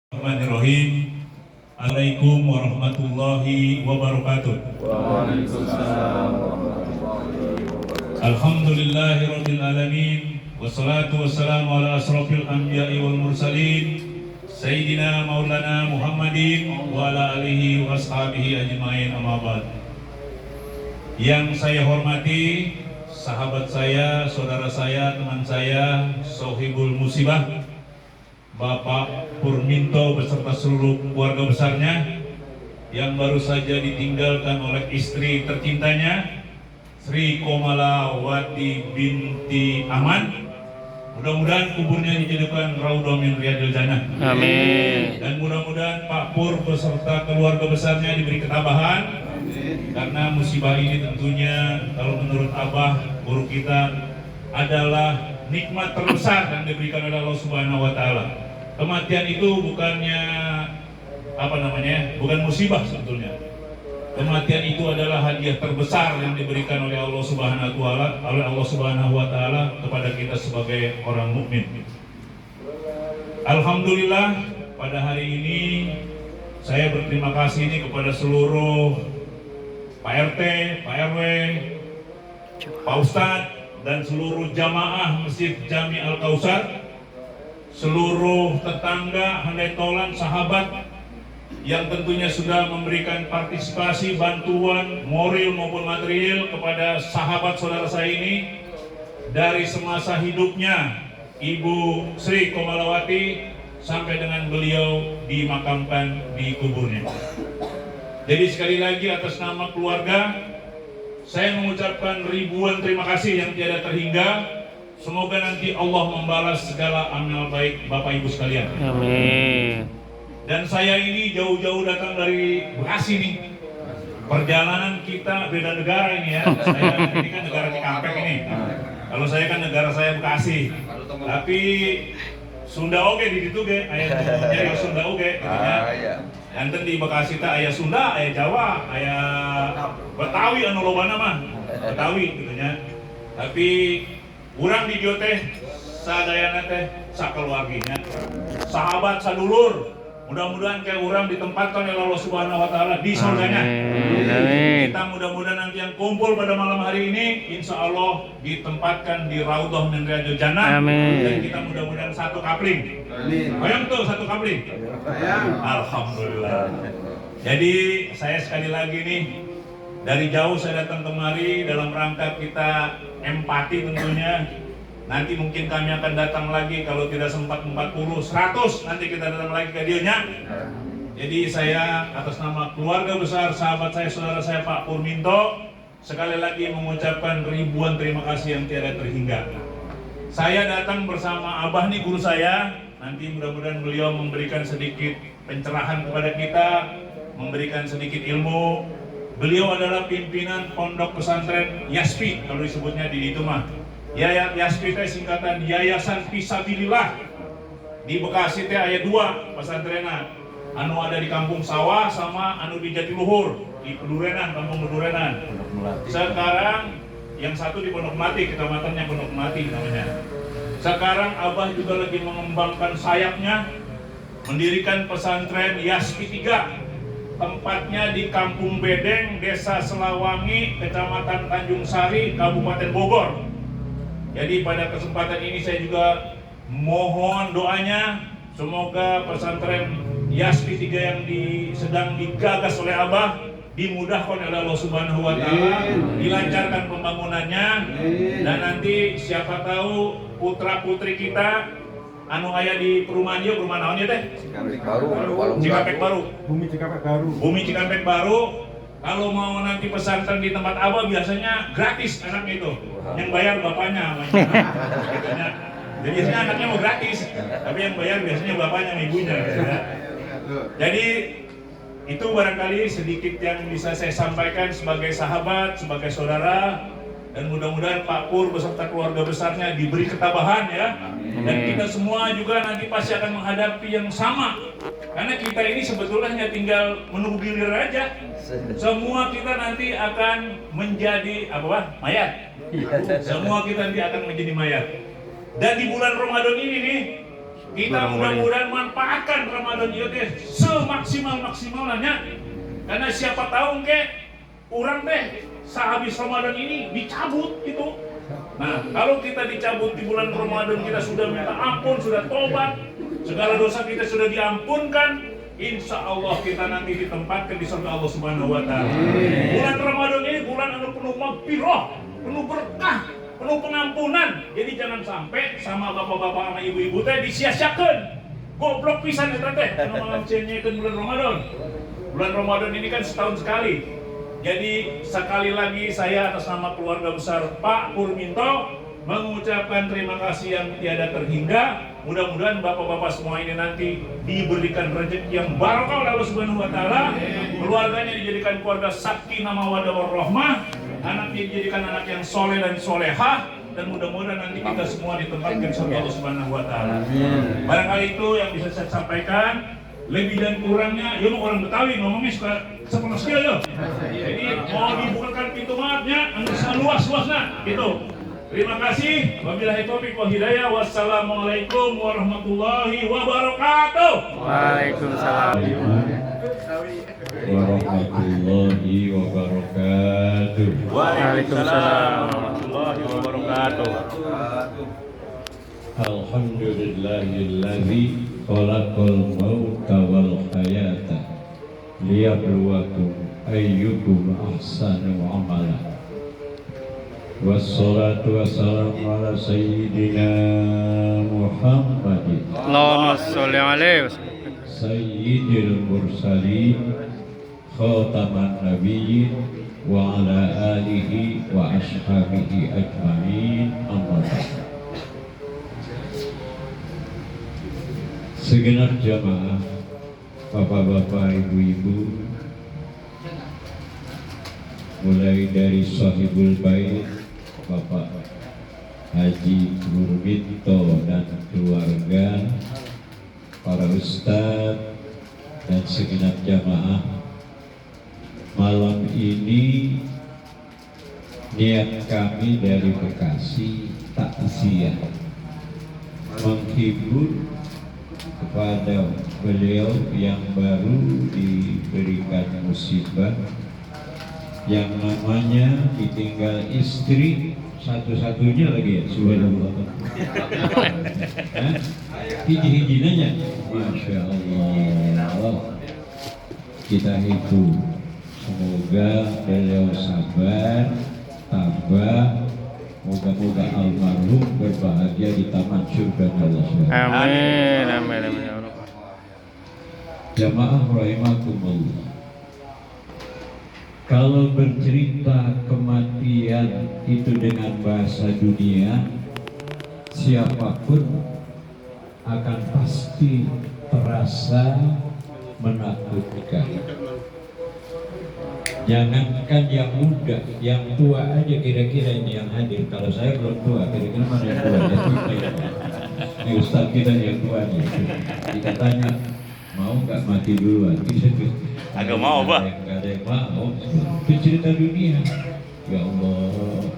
Bismillahirrahmanirrahim. Assalamualaikum warahmatullahi wabarakatuh. Waalaikumsalam. Alhamdulillahirabbil alamin. Wassalatu wassalamu ala asrofil anbiya'i wal mursalin Sayyidina Maulana Muhammadin wa ala alihi wa ashabihi ajma'in, amma ba'd. Yang saya hormati sahabat saya, saudara saya, teman saya, Sohibul Musibah, Bapak Purminto beserta seluruh keluarga besarnya yang baru saja ditinggalkan oleh istri tercintanya Sri Komalawati binti Aman. Mudah-mudahan kuburnya dijadikan raudhah min riyadil jannah. Amin. Dan mudah-mudahan Pak Pur beserta keluarga besarnya diberi ketabahan. Karena musibah ini tentunya kalau menurut Abah guru kita adalah nikmat terbesar yang diberikan oleh Allah Subhanahu wa taala. Kematian itu bukannya bukan musibah sebetulnya. Kematian itu adalah hadiah terbesar yang diberikan oleh Allah Subhanahu wa taala kepada kita sebagai orang mukmin. Alhamdulillah pada hari ini saya berterima kasih ini kepada seluruh Pak RT, Pak RW, Pak Ustadz dan seluruh jamaah Masjid Jami Al-Kausar, seluruh tetangga, handai tolan, sahabat yang tentunya sudah memberikan partisipasi, bantuan, moral maupun material kepada sahabat saudara saya ini dari semasa hidupnya Ibu Sri Komalawati sampai dengan beliau dimakamkan di kuburnya. Jadi sekali lagi atas nama keluarga saya mengucapkan ribuan terima kasih yang tiada terhingga. Semoga nanti Allah membalas segala amal baik Bapak Ibu sekalian. Amin. Dan saya ini jauh-jauh datang dari Bekasi nih. Perjalanan kita beda negara ini ya. Saya ini kan negara Cikampek ini. Kalau saya kan negara saya Bekasi. Tapi Sunda oge di situ ge, aya Sunda oge gitu ya. Yanten di Bekasi teh aya Sunda, aya Jawa, aya Betawi anu lobana mah. Betawi gitu nya. Tapi urang di dieu teh sadayana teh sakeluargina. Sahabat sadulur. Mudah-mudahan kayak orang ditempatkan oleh Allah Subhanahu wa taala di surganya. Amin. Kita mudah-mudahan nanti yang kumpul pada malam hari ini insya Allah ditempatkan di raudhah min riyadil jannah. Amin. Dan kita mudah-mudahan satu kapling. Amin. Bayang tuh satu kapling. Alhamdulillah. Jadi saya sekali lagi nih dari jauh saya datang kemari dalam rangka kita empati tentunya. Nanti mungkin kami akan datang lagi kalau tidak sempat 40, 100 nanti kita datang lagi ke dianya. Jadi saya atas nama keluarga besar sahabat saya, saudara saya Pak Purminto sekali lagi mengucapkan ribuan terima kasih yang tiada terhingga. Saya datang bersama Abah nih guru saya. Nanti mudah-mudahan beliau memberikan sedikit pencerahan kepada kita, memberikan sedikit ilmu. Beliau adalah pimpinan pondok pesantren Yaspi kalau disebutnya di itu mah. Yaspi teh singkatan Yayasan Fisabilillah. Di Bekasi teh aya 2 pesantrenan. Anu ada di Kampung Sawah sama anu di Jatiluhur, di Pedurenan, Kampung Pedurenan. Sekarang yang satu di Pondok Melati, kecamatannya Pondok Melati namanya. Sekarang Abah juga lagi mengembangkan sayapnya, mendirikan pesantren Yaspi 3. Tempatnya di Kampung Bedeng, Desa Selawangi, Kecamatan Tanjung Sari, Kabupaten Bogor. Jadi pada kesempatan ini saya juga mohon doanya semoga pesantren Yaspi 3 yang sedang digagas oleh Abah dimudahkan oleh Allah Subhanahu wa taala, dilancarkan pembangunannya, dan nanti siapa tahu putra-putri kita anu aya di perumahan ieu, perumahan naon ieu teh? Cikampek Baru. Bumi Cikampek Baru. Kalau mau nanti pesantren di tempat Abah biasanya gratis anaknya itu, yang bayar bapaknya. Jadi biasanya anaknya mau gratis, tapi yang bayar biasanya bapaknya, ibunya. Jadi itu barangkali sedikit yang bisa saya sampaikan sebagai sahabat, sebagai saudara, dan mudah-mudahan Pak Pur beserta keluarga besarnya diberi ketabahan ya. Dan kita semua juga nanti pasti akan menghadapi yang sama. Karena kita ini sebetulnya hanya tinggal menunggu gilir aja. Semua kita nanti akan menjadi mayat. Semua kita nanti akan menjadi mayat. Dan di bulan Ramadan ini nih Kita mudah-mudahan manfaatkan Ramadan ieu teh semaksimal-maksimalnya. Karena siapa tahu ke orang teh sehabis Ramadan ini dicabut gitu. Nah, kalau kita dicabut di bulan Ramadan, kita sudah minta ampun, sudah tobat, segala dosa kita sudah diampunkan, insya Allah kita nanti ditempatkan di surga Allah Subhanahu wa Ta'ala. Bulan Ramadan ini bulan anu penuh maghfirah, penuh berkah, penuh pengampunan. Jadi jangan sampai sama bapak-bapak sama ibu-ibu teh disia-siakeun. Goblok pisan eta teh anu ngacenyekeun bulan Ramadan. Bulan Ramadan ini kan setahun sekali. Jadi sekali lagi saya atas nama keluarga besar Pak Purminto mengucapkan terima kasih yang tiada terhingga. Mudah-mudahan bapak-bapak semua ini nanti diberikan rezeki yang barokah oleh Allah Subhanahu wa Ta'ala. Keluarganya dijadikan keluarga sakinah mawaddah warahmah. Anaknya dijadikan anak yang soleh dan solehah. Dan mudah-mudahan nanti kita semua ditempatkan surga Allah Subhanahu wa Ta'ala. Barangkali itu yang bisa saya sampaikan. Lebih dan kurangnya, ya mau orang Betawi ngomongnya suka sepenuh ya. Jadi mau dibukakan pintu maafnya, anu luas-luasnya gitu. Terima kasih. Wabillahi taufiq wal hidayah. Wassalamualaikum warahmatullahi wabarakatuh. Waalaikumsalam warahmatullahi wabarakatuh. Waalaikumsalam warahmatullahi wabarakatuh. Alhamdulillahilladzi khalaqal mauta wal hayata liyabluwakum ayyukum ahsanu amala. Wassalatu wassalamu ala sayyidina Muhammadin Allahumma sholli alaihi sayyidil mursalin khataman nabiyyin wa ala alihi wa ashabihi ajma'in amma ba'd. Segenap jamaah, bapak-bapak, ibu-ibu, mulai dari sahibul bait Bapak Haji Purminto dan keluarga, para ustadz dan segenap jamaah, malam ini niat kami dari Bekasi takziah menghibur kepada beliau yang baru diberikan musibah yang namanya ditinggal istri satu-satunya lagi ya, subhanallah. Hiji-hijinanya, masya Allah. Kita itu semoga beliau sabar, tabah. Moga-moga almarhum berbahagia di taman surga Allah SWT. Amin, amin, amin ya Allah. Jamaah rahimakumullah. Kalau bercerita kematian itu dengan bahasa dunia, siapapun akan pasti terasa menakutkan. Jangankan yang muda, yang tua aja kira-kira ini yang hadir. Kalau saya belum tua, kira-kira mana yang tua? Ini Ustaz kita yang tua nih. Kita tanya, mau nggak mati duluan? Agak mau, Pak. Nggak ada yang mau. Itu cerita dunia. Ya Allah.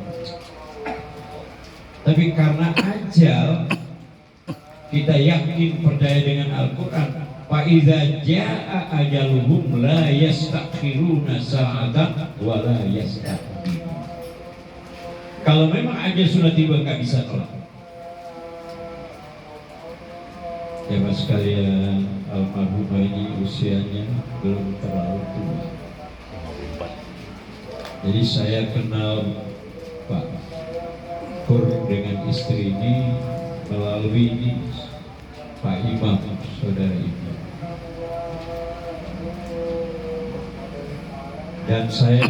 Tapi karena ajal, kita yakin percaya dengan Al-Quran. Fa'idza jaa ajaluhum la yastakhiruna sa'atan wa la yastaqdimun. Kalau memang ajal sudah tiba nggak bisa tolak. Ya mas sekalian, almarhumah ini usianya belum terlalu tua. Jadi saya kenal Pak Pur dengan istri ini melalui ini Pak Imam, saudara Imam. Dan saya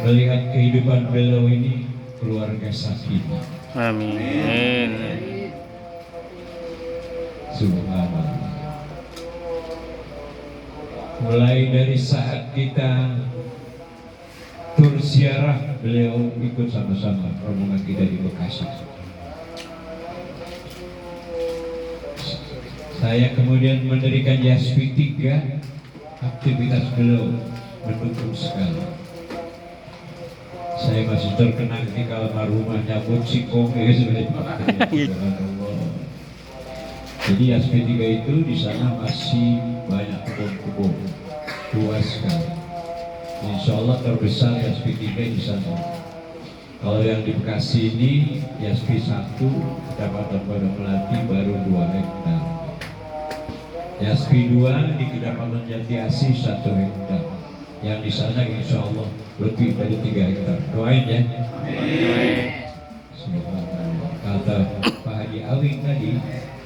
melihat kehidupan beliau ini keluarga sakinah. Amin. Subhanallah. Mulai dari saat kita tur ziarah, beliau ikut sama-sama rombongan kita di Bekasi. Saya kemudian mendirikan Yaspi 3. Aktivitas beliau mendukung sekali. Saya masih terkenang ketika almarhumah nyambut si Kong ya sebenarnya. Jadi SP3 itu di sana masih banyak kebun-kebun luas sekali. Insya Allah terbesar SP3 di sana. Kalau yang di Bekasi ini SP1 Kecamatan Padang Melati baru 2 hektar. SP2 di Kecamatan Jati Asih 1 hektar. Yang di sana insya Allah lebih dari 3 hektar. Doain ya. Kata Pak Haji Awing tadi,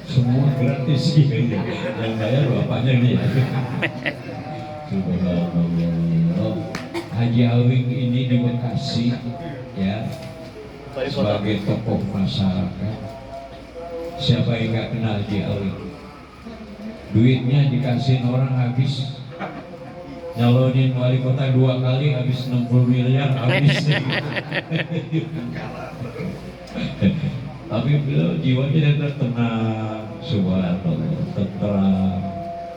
semua gratis gitu. Yang bayar bapaknya nih. Subhanallah. Haji Awing ini di Bekasi ya, sebagai tokoh masyarakat. Siapa yang nggak kenal Haji Awing? Duitnya dikasih orang habis. Nyalonin wali kota 2 kali habis 60 miliar habis. Tapi beliau jiwanya tenang, subhanallah, tenteram.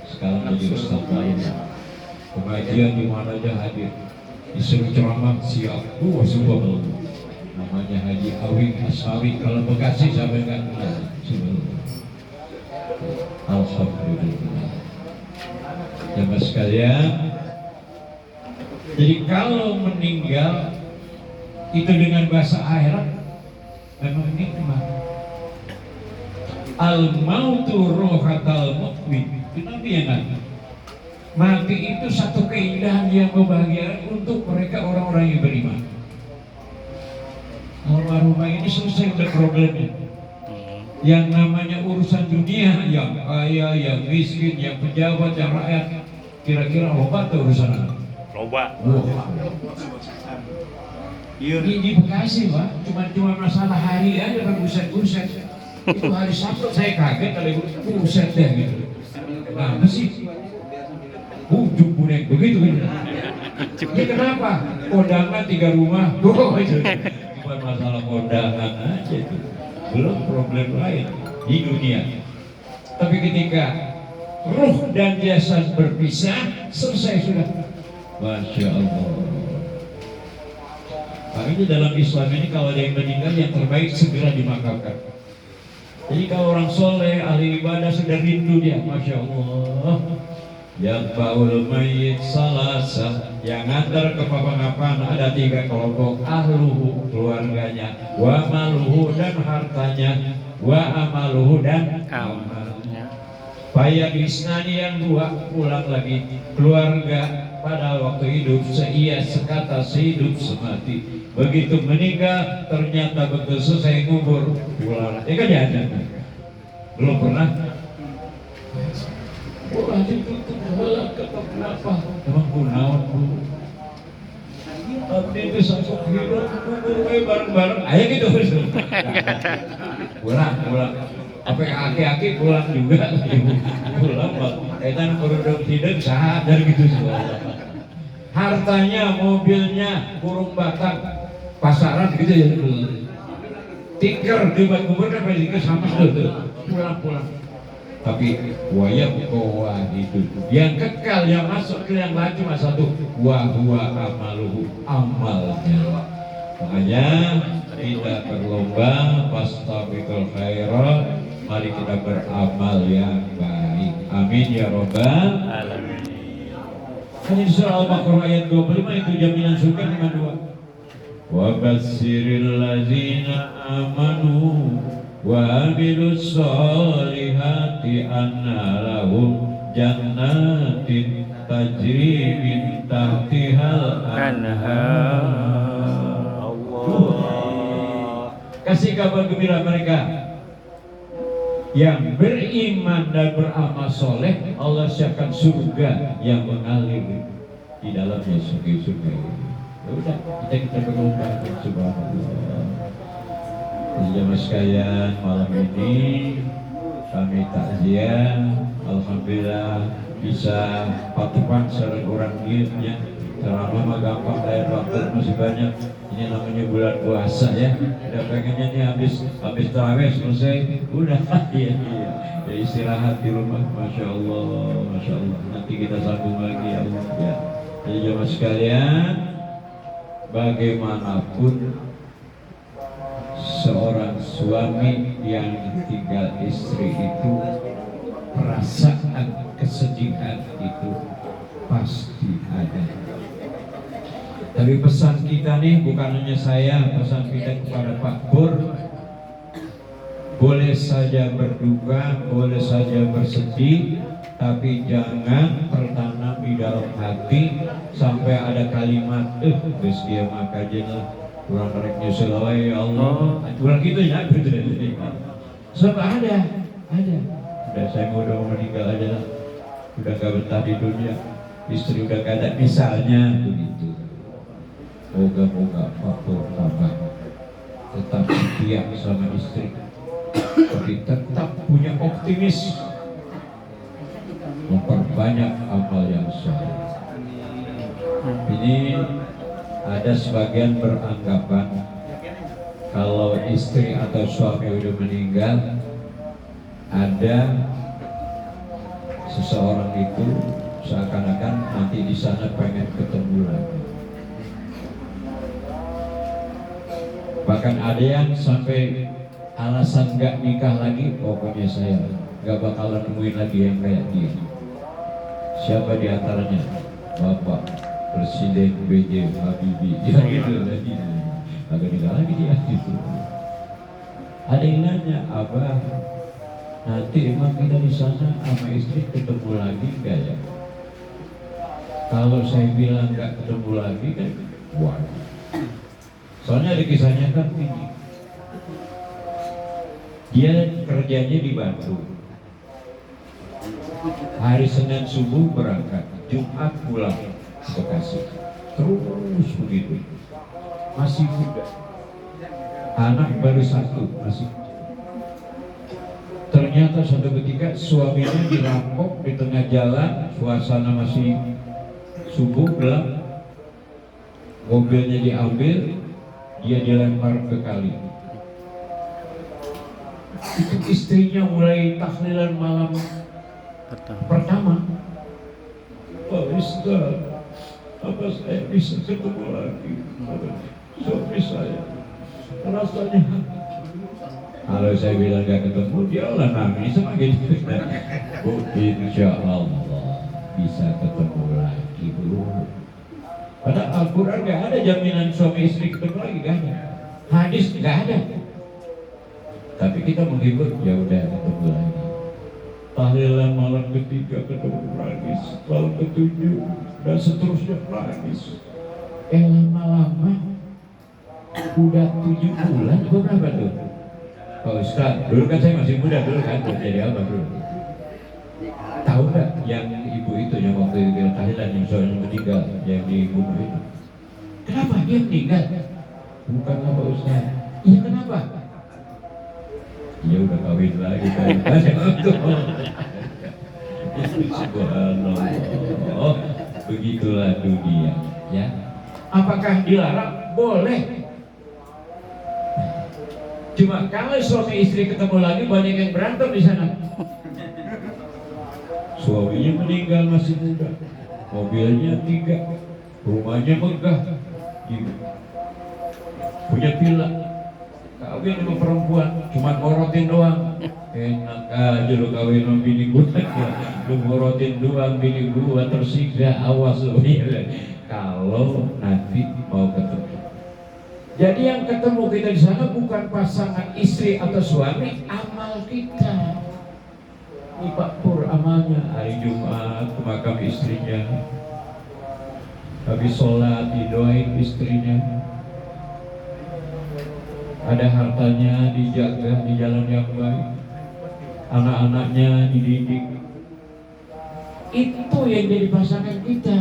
Sekarang jadi ustaz lain. Pengajian di mana aja hadir. Disuruh ceramah siap. Subhanallah. Namanya Haji Awing Ashawi. Kalau Bekasi sampai nggak kenal. Subhanallah. Alhamdulillah. Jamaah sekalian. Jadi kalau meninggal itu dengan bahasa akhirat memang nikmat. Al-mautu rohatal mu'min. Itu Nabi yang ngata. Mati itu satu keindahan yang membahagiakan untuk mereka orang-orang yang beriman. Almarhumah ini selesai udah problemnya. Yang namanya urusan dunia, yang kaya, yang miskin, yang pejabat, yang rakyat, kira-kira obat tuh urusan apa? Loba. Di Bekasi Pak, cuma masalah hari aja kan buset. Itu hari Sabtu saya kaget kali buset deh gitu. Kenapa sih? Ujung bunek begitu gitu. Ini kenapa? Kondangan 3 rumah. Cuma masalah kondangan aja itu. Belum problem lain di dunia. Tapi ketika ruh dan jasad berpisah, selesai sudah. Masya Allah. Makanya dalam Islam ini kalau ada yang meninggal yang terbaik segera dimakamkan. Jadi kalau orang soleh, ahli ibadah sudah rindu dia, Masya Allah. Yang baul mayit salasa, yang antar ke papan-papan ada 3 kelompok, ahluhu keluarganya, wa maluhu dan hartanya, wa amaluhu dan amalnya. Payah isnani yang 2 pulang lagi keluarga. Pada waktu hidup seia sekata sehidup semati. Begitu meninggal ternyata betul selesai kubur pulang. Kan ya ada. Belum pernah. Pulang itu pulang kenapa? Emang gunawan bu. Tapi itu satu hidup bareng-bareng. Ayo gitu. Pulang. Apa aki-aki pulang juga, pulang Pak. Kaitan produk tidak sadar gitu semua. Hartanya, mobilnya, burung batak, pasaran gitu ya. Tinker di kubur kan pada sama tuh. Pulang. Tapi wayang kowa itu. Yang kekal yang masuk ke yang lain cuma satu. Wahwa amaluhu, amalnya. Makanya kita berlomba fastabiqul khairat. Mari kita beramal yang baik. Amin ya Rabbal alamin. Hanya di surah Al-Baqarah ayat 25 itu jaminan surga dengan 2. Wa basyiril ladzina amanu wa amilus solihati anna lahum jannatin tajri min tahtihal anhar. Allah. Kasih kabar gembira mereka yang beriman dan beramal soleh, Allah siapkan surga yang mengalir di dalamnya surga. Ya udah, kita berlomba subhanallah. Jamaah sekalian, malam ini kami takziah, alhamdulillah bisa patuhan secara kurang giatnya. Ceramah mah gampang, daya waktu masih banyak. Ini namanya bulan puasa ya. Udah pengennya nih habis tarawih selesai, udah iya. Ya istirahat di rumah, masya Allah. Nanti kita sambung lagi ya Allah. Ya. Jadi jemaah sekalian, bagaimanapun seorang suami yang ditinggal istri itu perasaan kesedihan itu pasti ada. Tapi pesan kita nih, bukan hanya saya, pesan kita kepada Pak Pur, boleh saja berduka, boleh saja bersedih, tapi jangan tertanam di dalam hati sampai ada kalimat, terus dia makanya kurang rek nyusul ya Allah, kurang gitu ya, sebab ada. Udah saya udah mau meninggal aja, udah gak betah di dunia, istri udah gak ada, misalnya begitu. Moga-moga Pak Pur Bapak tetap setia sama istri, tapi tetap punya optimis, memperbanyak amal yang soleh. Ini ada sebagian beranggapan kalau istri atau suami udah meninggal, ada seseorang itu seakan-akan nanti di sana pengen ketemu lagi. Bahkan ada yang sampai alasan nggak nikah lagi, pokoknya saya nggak bakalan nemuin lagi yang kayak dia. Siapa di antaranya? Bapak Presiden B.J. Habibie. Ya gitu lagi. Agak nikah lagi dia gitu. Ada yang nanya, Abah, nanti emang kita di sana sama istri ketemu lagi nggak ya? Kalau saya bilang nggak ketemu lagi kan, waduh. Soalnya ada kisahnya kan ini. Dia kerjanya di Bandung. Hari Senin subuh berangkat, Jumat pulang ke Bekasi. Terus begitu. Masih muda. Anak baru satu, masih. Ternyata suatu ketika suaminya dirampok di tengah jalan, suasana masih subuh gelap. Mobilnya diambil, dia dilempar ke kali. Itu istrinya mulai tahlilan malam pertama. Pak Ustaz, apa saya bisa ketemu lagi suami saya? Rasanya kalau saya bilang gak ketemu, dia lah nangis semakin. Oh, insya Allah bisa ketemu lagi Bu. Pada Al-Quran gak ada jaminan suami istri ketemu lagi, gak ada. Hadis gak ada. Tapi kita menghibur, ya udah ketemu lagi. Tahlilan malam ketiga ketemu lagi, malam ketujuh dan seterusnya lagi. Lama-lama udah 7 bulan, berapa tuh? Pak Ustaz, dulu kan saya masih muda dulu kan, jadi apa dulu? Tahu nggak yang ibu itu yang waktu itu tahlilan yang soalnya meninggal, yang dibunuh itu? Kenapa dia meninggal? Bukan Pak Ustaz. Iya kenapa? Dia udah kawin lagi kan. Subhanallah. Begitulah dunia, ya. Apakah dilarang? Boleh. Cuma kalau suami istri ketemu lagi banyak yang berantem di sana. Suaminya meninggal masih muda, mobilnya 3, rumahnya megah, punya villa, kawin sama perempuan, cuma ngorotin doang. Enak aja lu kawin sama bini gua, lu ngorotin doang, bini gua tersiksa, awas lu. Kalau nanti mau ketemu. Jadi yang ketemu kita di sana bukan pasangan istri atau suami, amal kita. Ini Pak Pur amalnya hari Jumat ke makam istrinya, habis sholat didoain istrinya, ada hartanya dijaga di jalan yang baik, anak-anaknya dididik. Itu yang jadi pasangan kita.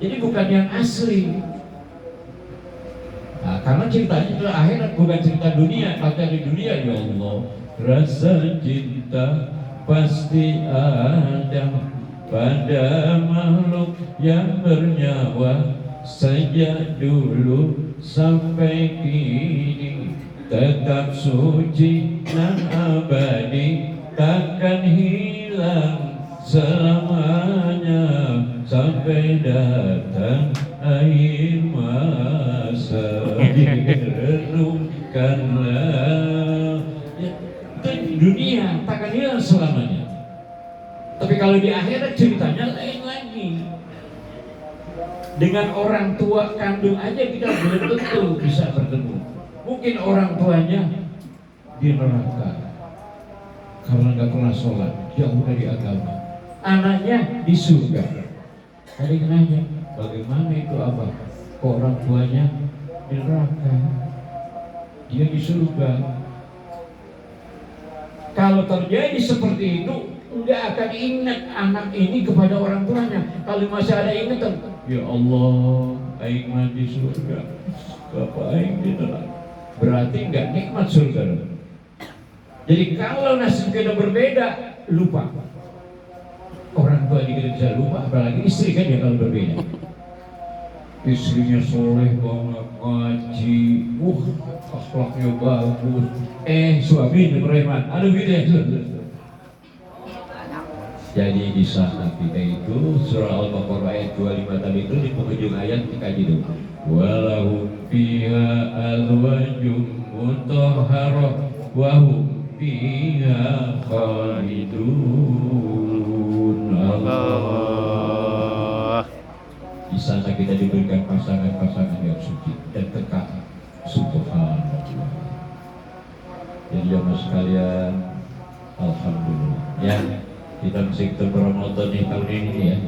Jadi bukan yang asli. Nah, karena ceritanya itu akhirat, bukan cerita dunia. Kalau di dunia, ya Allah, rasa cinta pasti ada pada makhluk yang bernyawa sejak dulu sampai kini, tetap suci dan abadi, takkan hilang selamanya sampai datang akhir masa. Renungkanlah, ya, itu dunia takkan hilang selamanya. Tapi kalau di akhirat ceritanya lain lagi. Dengan orang tua kandung aja kita belum tentu bisa bertemu. Mungkin orang tuanya di neraka karena nggak pernah sholat, jauh dari agama. Anaknya di surga. Tadi nanya, bagaimana itu abah? Kok orang tuanya di neraka, dia di surga? Kalau terjadi seperti itu, nggak akan ingat anak ini kepada orang tuanya. Kalau masih ada ingatan, ya Allah, aing mah di surga, bapak aing di neraka. Berarti nggak nikmat surga. Jadi kalau nasib kita berbeda, lupa. Orang tua juga bisa lupa, apalagi istri kan ya kalau berbeda. Istrinya soleh banget, ngaji, akhlaknya bagus. Suaminya preman, aduh gitu ya. Jadi di saat kita itu surah Al-Baqarah ayat 25 tadi itu di penghujung ayat dikaji dulu. Walahum fiha azwajum mutahharah wa hum fiha khalidun. Allah. Di sana kita diberikan pasangan-pasangan yang suci dan kekal. Subhanallah. Jadi jamaah sekalian, alhamdulillah. Ya, kita masih ketemu Ramadan di tahun ini ya.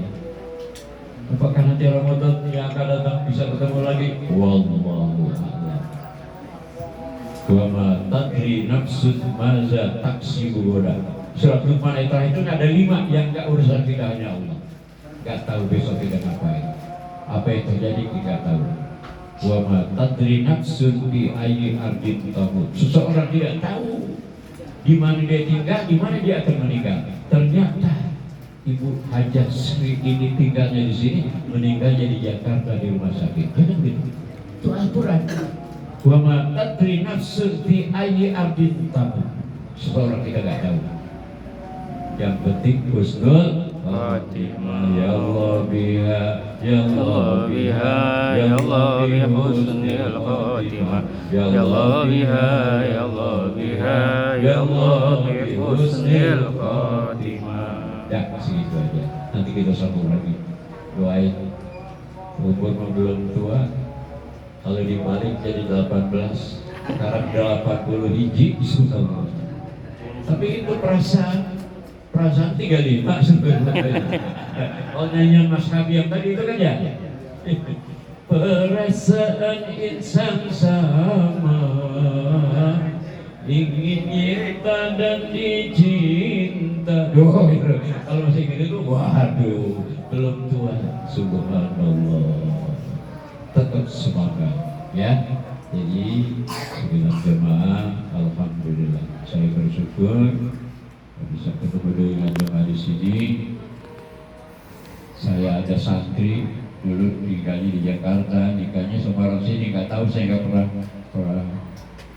Apakah nanti Ramadan yang akan datang bisa ketemu lagi? Wallahu a'lam. Wa ma tadri nafsun maza taksibu ghadan. Surat Luqman ayat terakhir itu ada 5 yang enggak urusan kita, hanya Allah. Enggak tahu besok kita ngapain. Apa yang terjadi kita tahu. Wa ma tadri nafsun bi ayyi ardin tamut. Seseorang tidak tahu di mana dia tinggal, di mana dia akan meninggal. Ternyata Ibu Hajah Sri ini tinggalnya di sini, meninggalnya di Jakarta di rumah sakit. Kan gitu. Itu Al-Qur'an. Wa ma tadri nafsun bi ayyi ardin tamut. Seseorang kita enggak tahu. Yang penting husnul khatimah. Ya Allah biha, ya Allah biha, ya Allah biha husnul khatimah. Ya Allah biha, ya Allah biha, ya Allah biha husnul khatimah. Ya, segitu aja. Nanti kita sambung lagi. Doain. Umur belum tua, kalau dibalik jadi 18, sekarang 80 hiji Subhanallah. Tapi itu perasaan 35 sebenarnya. Oh, nyanyian Mas Kabi yang tadi itu kan ya. Perasaan insan sama, ingin nyata dan dicinta. Kalau masih gitu, waduh, belum tua. Subhanallah. Tetap semangat, ya. Jadi, segenap jemaah, alhamdulillah, saya bersyukur bisa ketemu dengan jemaah di sini. Saya ada santri dulu nikahnya di Jakarta, nikahnya sama orang sini, nggak tahu, saya nggak pernah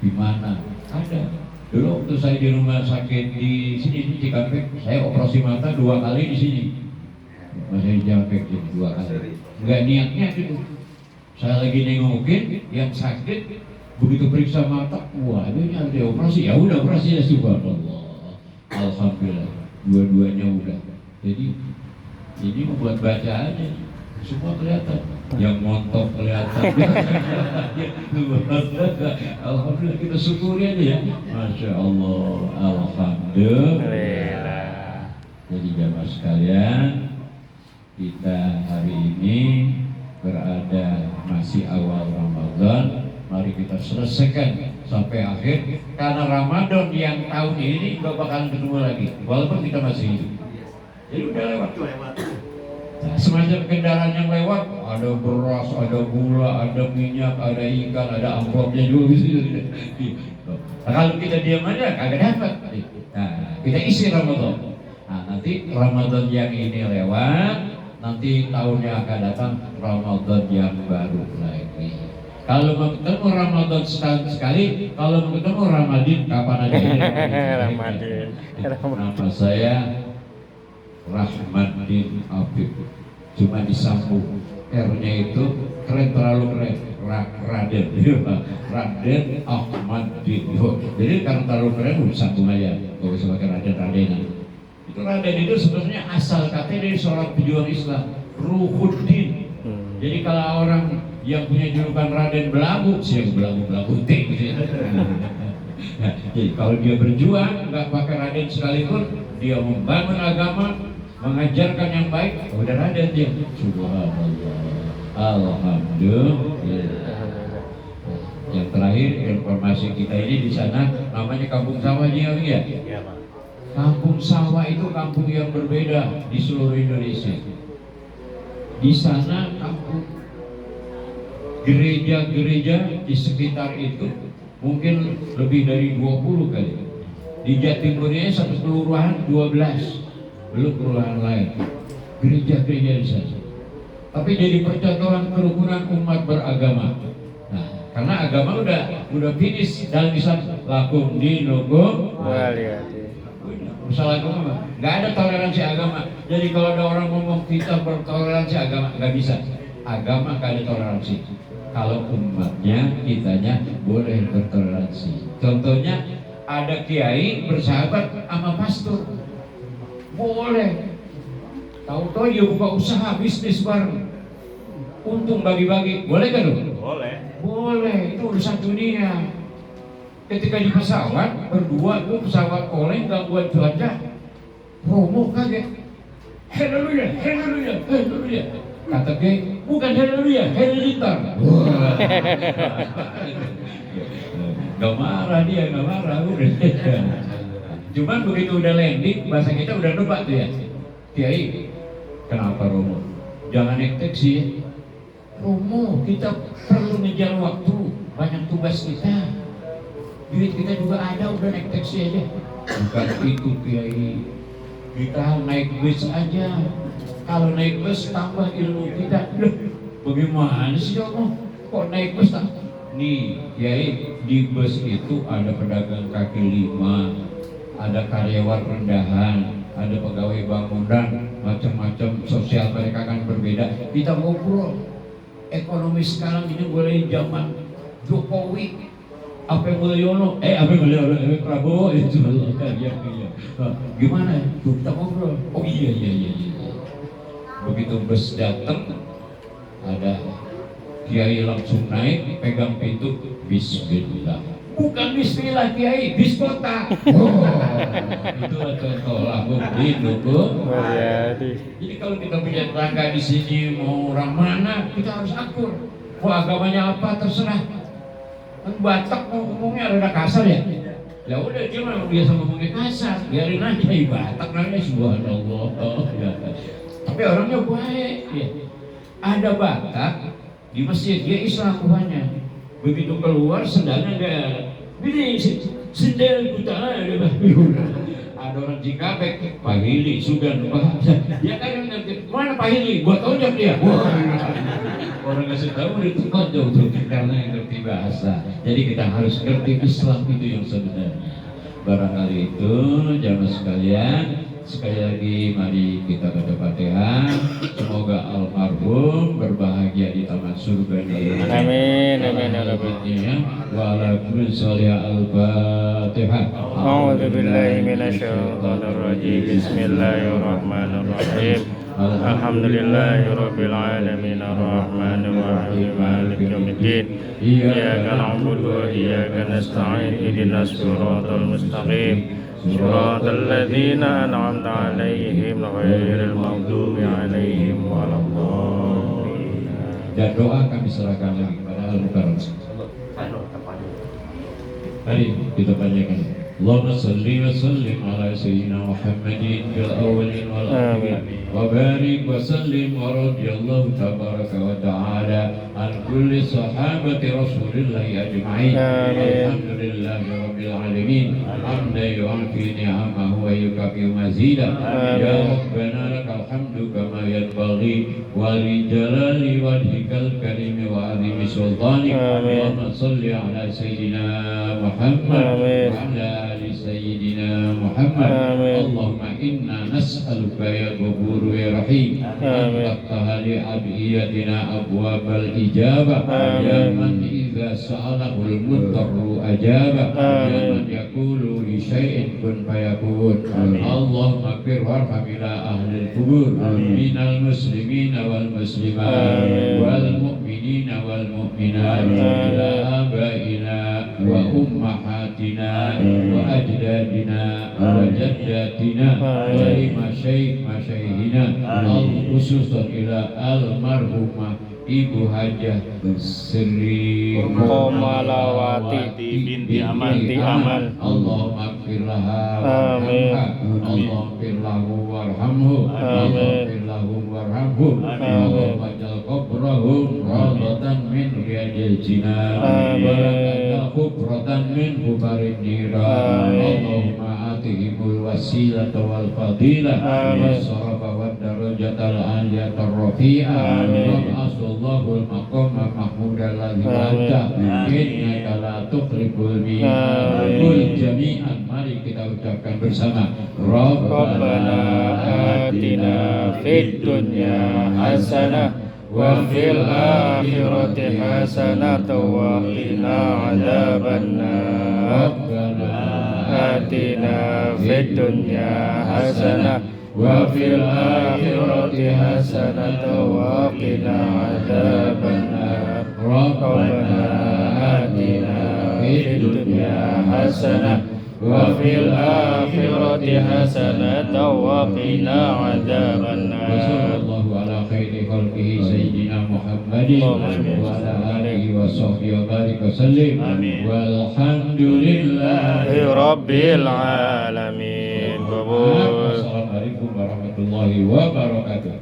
di mana. Ada dulu waktu saya di rumah sakit di sini di Cikampek, saya operasi mata 2 kali di sini. Masih di Cikampek 2 kali. Nggak niatnya gitu. Saya lagi nengokin yang sakit, begitu periksa mata, wah ini ada operasi, ya udah operasi ya, subhanallah. Alhamdulillah, dua-duanya udah. Jadi ini membuat bacaannya semua kelihatan, yang montok kelihatan. Alhamdulillah, kita syukuri aja ya. Masya Allah, alhamdulillah. Jadi jamaah sekalian, kita hari ini berada masih awal Ramadan. Mari kita selesaikan sampai akhir, karena Ramadan yang tahun ini nggak bakalan ketemu lagi walaupun kita masih hidup. Jadi udah lewat. Nah, semacam kendaraan yang lewat, ada beras, ada gula, ada minyak, ada ikan, ada amplopnya juga gitu. Nah, kalau kita diam aja kagak dapat. Nah, kita isi Ramadan. Nah, nanti Ramadan yang ini lewat, nanti tahunnya akan datang Ramadan yang baru lagi. Kalau mau ketemu Ramadan setahun sekali, kalau mau ketemu Ramadhan kapan aja. Ramadhan. Nama saya Rahmadin Afif. Cuma disambung R-nya itu keren, terlalu keren. Raden, Raden Ahmad Din. Jadi karena terlalu keren, sambung aja. Gak usah pakai Raden Radenan. Itu Raden itu sebenarnya asal katanya dari seorang pejuang Islam, Ruhuddin. Jadi kalau orang yang punya julukan Raden Belagu, siapa belagu ting gitu ya. Nah, jadi kalau dia berjuang nggak pakai Raden sekalipun, dia membangun agama, mengajarkan yang baik, udah Raden dia. Subhanallah, alhamdulillah. Yang terakhir informasi kita ini di sana namanya Kampung Sawah ya. Iya, Pak. Kampung Sawah itu kampung yang berbeda di seluruh Indonesia. Di sana kampung gereja-gereja di sekitar itu mungkin lebih dari 20 kali. Di Jatimurnya satu kelurahan 12, belum kelurahan lain. Gereja-gereja di sana. Tapi jadi percontohan kerukunan umat beragama. Nah, karena agama udah finish dalam Islam, lakum dinukum Waliyati. masalah agama, nggak ada toleransi agama. Jadi kalau ada orang ngomong kita bertoleransi agama, nggak bisa. Agama nggak ada toleransi. Kalau umatnya, kitanya boleh bertoleransi. Contohnya ada kiai bersahabat sama pastor, boleh. Tahu-tahu dia buka usaha bisnis bareng, untung bagi-bagi, boleh kan? Boleh. Boleh, itu urusan dunia. Ketika di pesawat berdua tuh pesawat oleng gangguan cuaca, Romo kaget. Haleluya, haleluya, haleluya. Kata dia, bukan haleluya, halilintar. Gak marah dia, gak marah udah. Cuman begitu udah landing, bahasa kita udah debat tuh ya. Kiai, kenapa Romo? Jangan naik taksi ya. Romo, kita perlu ngejar waktu, banyak tugas kita. Duit kita juga ada, udah naik taksi aja. Bukan itu Kiai, kita naik bus aja. Kalau naik bus tambah ilmu kita. Loh, bagaimana sih Romo? Kok naik bus tak? Nih Kiai, di bus itu ada pedagang kaki lima, ada karyawan rendahan, ada pegawai bangunan, macam-macam sosial mereka kan berbeda. Kita ngobrol. Ekonomi sekarang ini boleh zaman Jokowi, Mulyono, Prabowo itu ya. Gimana? Kita ngobrol. Oh iya. Begitu bus datang, ada kiai langsung naik, pegang pintu, Bismillah. Bukan Bismillah Kiai, bis kota. Oh, itulah contoh lagu hidup. Jadi kalau kita punya tetangga di sini mau orang mana, kita harus akur. Mau agamanya apa terserah. Batak ngomongnya rada kasar ya. Ya udah dia memang biasa ngomongnya kasar, biarin aja Batak namanya subhanallah. Ya. Tapi orangnya baik ya. Ada Batak di masjid, dia Islam rupanya. Begitu keluar sendalnya ada ini sendal utara ada ada orang Cikampek, Pak Hili, Sugan, dia kan ngerti, mana Pak Hili, buat ojek dia. Orang ngasih tahu itu ojek tuh karena yang ngerti bahasa. Jadi kita harus ngerti Islam itu yang sebenarnya. Barangkali itu jamaah sekalian, sekali lagi mari kita baca Fatihah. Semoga almarhum berbahagia di taman surga ini. Amin, amin ya rabbal alamin. Wa ala kulli sholih al-Fatihah. A'udzu billahi minasyaitonir rajim. Bismillahirrahmanirrahim. Alhamdulillahi rabbil alamin arrahmanir rahim maliki yaumiddin. Iyyaka na'budu wa iyyaka nasta'in ihdinas siratal mustaqim. Siratal ladzina an'amta 'alaihim ghairil maghdubi 'alaihim waladdallin. Dan doa kami serahkan lagi kepada Al-Mukarram. Mari kita panjangkan. Allahumma salli wa sallim ala sayyidina Muhammadin fil awwalin wal akhirin wa barik wa sallim wa radiyallahu tabaraka wa ta'ala an kulli sahabati rasulillahi ajma'in. Alhamdulillahi rabbil alamin hamdan yu'afi ni'amahu wa yukafi mazidah. Ya Rabbana lakal hamdu kama yanbaghi wa li jalali wajhikal karimi wa azimi sultanik. Allahumma salli ala sayyidina Muhammad wa ala ali sayyidina Muhammad. Allahumma inna nas'aluka ya ghafur ya rahim an taftaha li abiyatina abwabal ijabah ya man idza sa'alahu al-mudarru ajaba من يقول لشيء كن فيكون اللهم اغفر وارحم إلى أهل القبور من المسلمين والمسلمات والمؤمنين والمؤمنات إلى آبائنا وأمهاتنا وأجدادنا وجداتنا ومشايخنا خصوصا إلى المرحومة Ibu Hajah Sri Komalawati binti Aman. Allahumma ighfir laha Amin. Allahumma ighfir lahu warhamhu Allahumma ighfir lahu warhamhu Allahumma ja'al qabrahum rawdatan min riyadil jinan wa lana qubratan min hubarin niran Allahumma atihimul wasilata wal fadilah was-sarafa wad darajatal aliyatar rafi'ah wa Allahul maqama mahmudan ladzi wa'ada innaka la tukhliful mi'ad jami'an. Mari kita ucapkan bersama Rabbana atina fid dunya hasanah wa fil akhirati hasanah wa qina adzabannar. Rabbana atina fid dunya hasanah wa fil akhirati hasanatan wa qina adzabannar. Rabbana atina fid dunya hasanah wa fil akhirati hasanatan wa qina adzabannar. Wassallallahu ala khairi khalqihi sayyidina Muhammadin wa ala alihi wa sahbihi wa barik wa sallim. Walhamdulillahi rabbil alamin. Assalamualaikum warahmatullahi wabarakatuh.